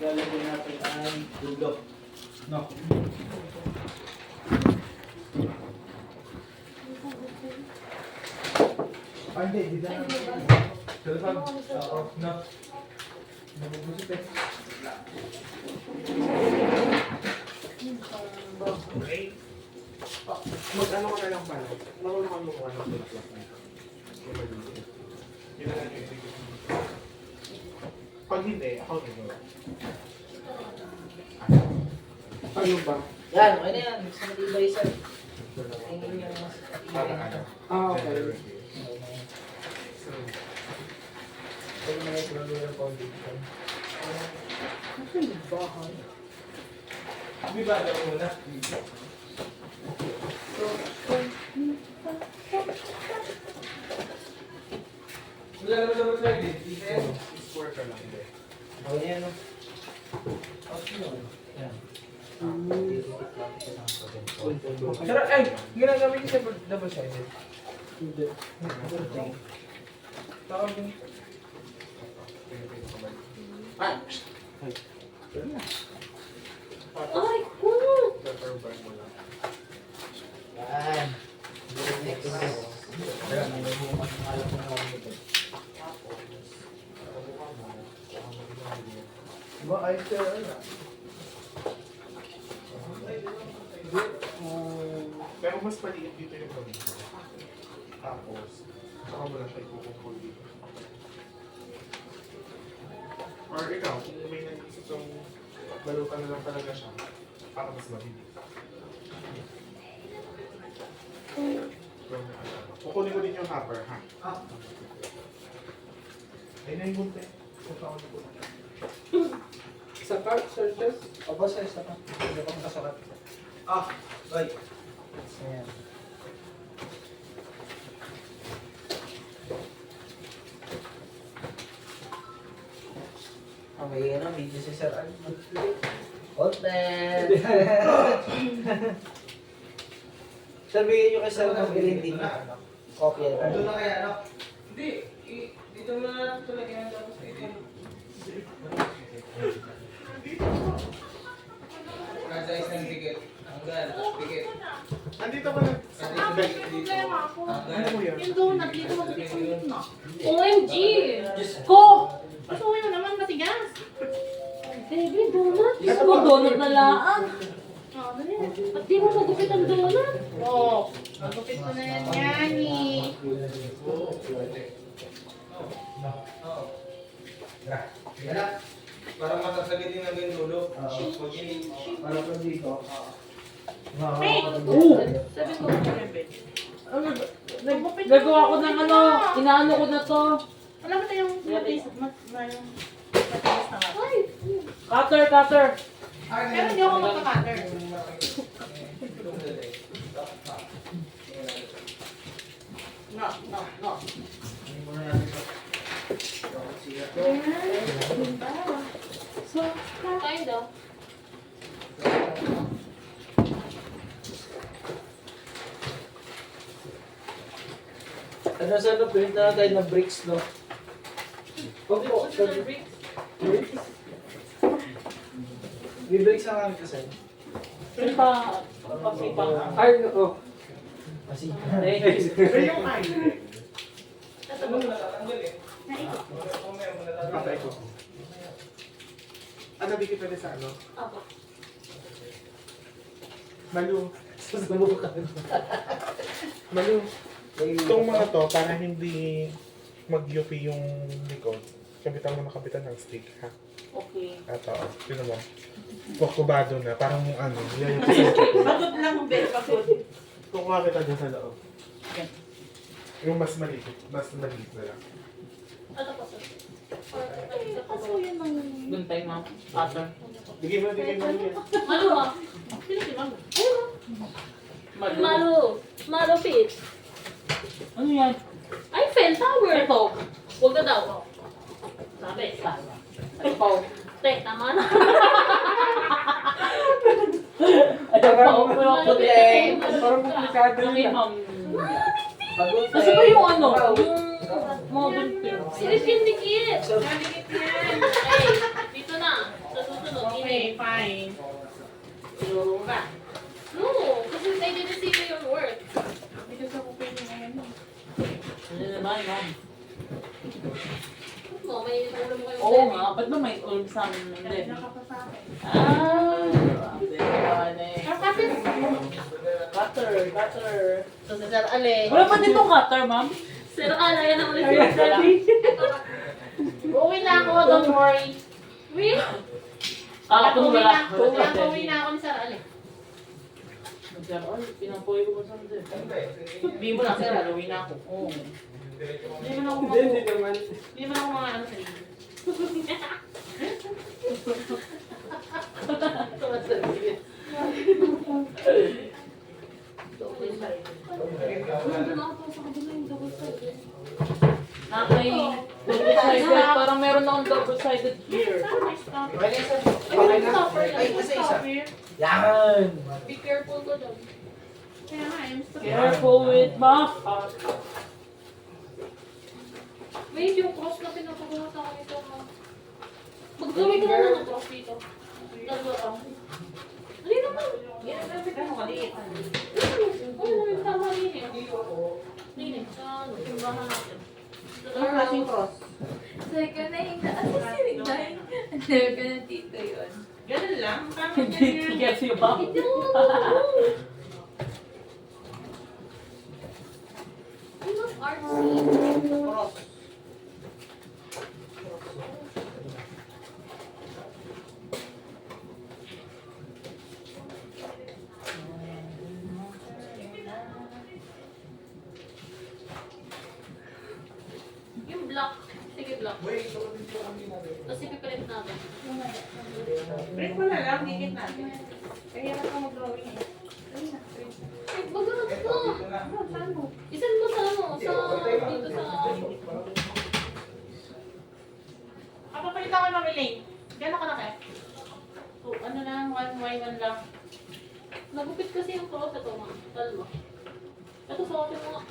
lalagyan natin ang dulo. No. Ay, hindi na natin. Telepon. Oo, no. Nabubusip eh. Okay. Mag-ano ka na lang pala. Marunong ka mukha ng tulak-tulak na ito. Yun na lang yung ibigay. Pag hindi, ako nito. Ano ba? Yan, okay na yan. Gusto mo tibay, sir. Tingin niyo mas Para ano? okay. So, Ito na yung dulo ng foundation. Ano yung bahay? di ba alam mo na? Wala naman naman tayo din. Square ka lang. Hindi. Okay yan, no? Okay yun. Yan. Sarap, ay! Ginagamit niyo sa double-sided. Hindi. Tawag din. Ay! Ay, kuno! Pepper burn mo lang. Yan. Next. Ayan, may bukas ng alam ko na ako nito. Diba, ayos ka na. Pero mas maliit dito yung gawin mo. Tapos, saka mo lang siya ikukumpul dito. Or ikaw, kung may nag-isip yung balutan na lang talaga siya, para mas mabilis. Kukunin ko din yung hopper, ha? Ayun na yung gunte. Punta ko na po. Sa card, searches. O, boss, ayos na pa. Hindi pa makasukat. Right. Ayan. May ano, video si Sir Al. Content! Sir, bigyan nyo kay Sir ng LND na kopya. Doon na kaya, ano? Hindi, dito mo na natin ito lagyan tapos ito. Nasa isang ticket. Hanggang, ticket. Andito pa lang. Problema ako. Ano mo yun? Yung donut, dito magkikita na. OMG! Diyos ko! Pasuwi mo naman matigas. Baby, donut. Diyos ko, donut na laang. Dali. At di mo magupit ang donut? Oo. Magupit ko na yan, Yani. Parang masasagad din ang ganyan dulo. Para po dito. Hey! Sabi ko, Gagawa ko ng ano, inaano ko na to. Wala mo tayong matigas na nga. Ay! Cutter. Pero hindi ako magka-cutter. No. So, kind of. Ano sa print na tayo na bricks, no? Opo, Bibricks na kami kasi. Ay, oo. Kasi. Pero yung eye. Ano mo natatanggal eh? Naikot. Mamaya mo natatanggal. Patay ko. Ano, di kita sa ano? Ako. Malu. Susubukan. Malu. Itong mga to, para hindi mag-UP yung likod, kapitan mo na kapitan ng stick, ha? Okay. At oo, sino mo? Wakubado na, parang ano, yayup sa likod. Pagod lang, very pagod. Kung makakita dyan sa loob. Yung mas maliit na lang. Ano pa sa? Pasuyan ng... Doon tayo mga cutter. Bigay mo yan. Malu ah. Sino si Malu? Malu Fit. Ano yan? Ay, Fel Tower. Ito. Huwag na daw. Sabi, sabi. Ito. Tek, tama na. Parang Malu-Fit. parang komplikado Okay, yun. ma'am. Kasi pa yung ano, yung mga gunting. Silip yung dikit. Dikit yan. Ay, dito na. Sa fine. Tinuro ka. No, kasi I didn't see your work. Because ako pa yung ngayon. Ano naman, ma'am? No, may ulam mo kayo. Oo nga, ba't ba may ulam sa amin nun din? Grabe naman eh. Cutter. So, sa Sir Ale. Wala pa ditong cutter, ma'am? Sir, yan ang ulit Ayan, wala. Uuwi na ako, don't worry. Wait, Kahapon wala. Uuwi na ako ni Sir Ale. Ay, pinampoy ko ba sa mga? Sabihin mo lang, Sir Ale, uwi na ako. Oo. Hindi man ako Hindi man ako mga ano sa iyo. nandun ako sa kabila yung double side. Nakay, double-sided. Parang meron akong double-sided here. Yan! Be careful ko doon. Kaya nga, I'm stuck. Careful with my heart. Wait, yung cross na pinapagawa sa akin ito. Magdawin ko na ng cross dito. Dalawa lang. Hindi naman. Ano kaliit? Oo, yung tama rin eh. Hindi, sa simbahan natin. Ano klaseng cross? Sabi ko na yung naasasinig dahil sabi ko na tito yun. Ganun lang. Parang Hindi tigas yung ma'am. Hindi mo. Yung mas artsy. cross. Yung black. Sige, black. Tapos ipiprint natin. Print mo na lang, dikit natin. Kaya na ka mag-drawing eh. Ay, baga na ito. Isan mo sa ano? Dito sa... Papalit ako ng Mamiling. Gano'n ka na kaya? So, ano lang, 1 lang. Nagupit kasi yung cross ito, mga. Dalawa. Ito sa akin mga.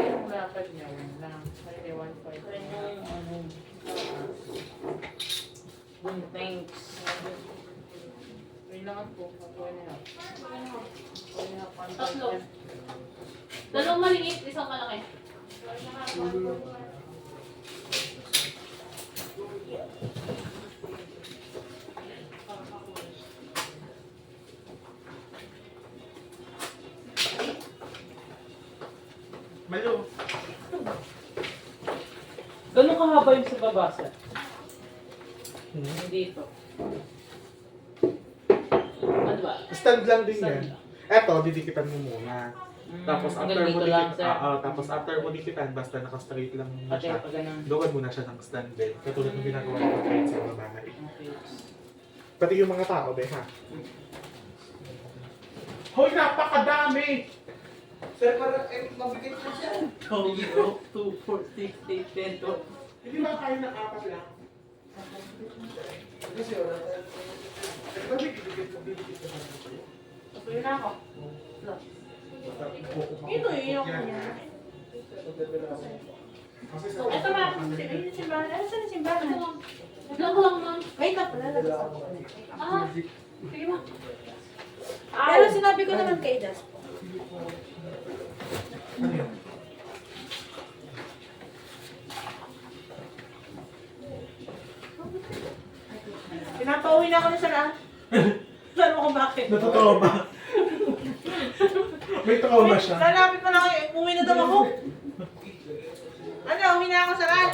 Yung lapad niya, 1 lang. May 1.5. Thanks. Kailangan po, 2.5. Tatlo. Dalawang maliit, isang malaki. Malo. Gano'ng kahaba yung sa babasa? Dito. Ano ba? Stand lang din Stand yan. lang. Eto, didikitan mo muna. Tapos hanggang after mo dito lang, dikitan, sir. tapos after mo dikitan, basta naka-straight lang na Pati siya. pa ganun. Lugan mo na siya ng stand din. Katulad ng ginagawa ko kahit sa babae. Okay. Pati yung mga tao, be, ha? Hoy, napakadami! Sir, parang mabigat na siya. 0, 2, 4, 6, 8, 10, 12. Hindi ba kayo ng 4 lang? Kasi wala tayo. Ba't didikit ko na Tuloy na ako. Ito yung Kasi sa... Ito ma, yung simbahan. Ano saan yung simbahan? Black lang, ma'am. Wait na pala. Ah, sige ma. Pero sinabi ko naman kay Das. Ano yun? Pinapauwi na ako na siya. Alam mo kung bakit? Natotoo ba? May trauma siya. Lalapit pa lang ako. Uwi na daw ako. Ano, uwi na ako sa rat.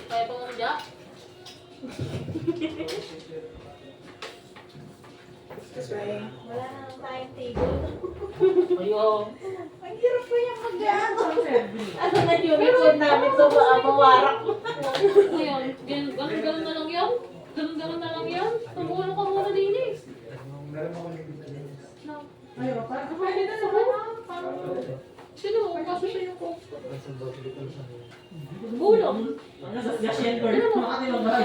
Kaya pa mo dyan. Wala na ng timetable. Ayun. Ang hirap ko yung mag-ano. Ano na yung record namin sa mawarak. Ngayon, ganun na lang yan. Ganun na lang yan. Tumulo ka muna din eh. Meron ako nagbibilis. No. Ayun, parang pwede na naman. Sino mo? Kaso siya yung coke. Nasa babalik ko sa akin. Gulong. Nasa Gashen Court. Ano mo? Ano mo ba?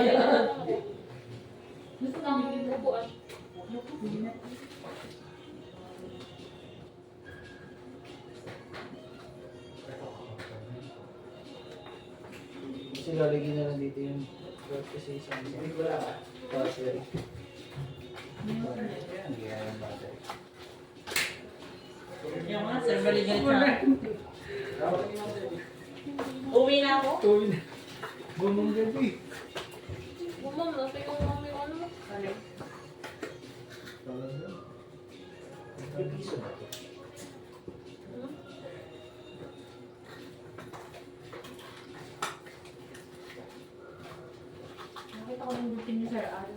Gusto kang upuan. Kasi lalagyan na lang dito yung work kasi isang battery. Yung mga sir, balikan siya. Uwi na ako. Bunong gabi. Mama, nasa yung mami ko ano? May piso ba ito? Nakita ko yung routine ni Sir Al.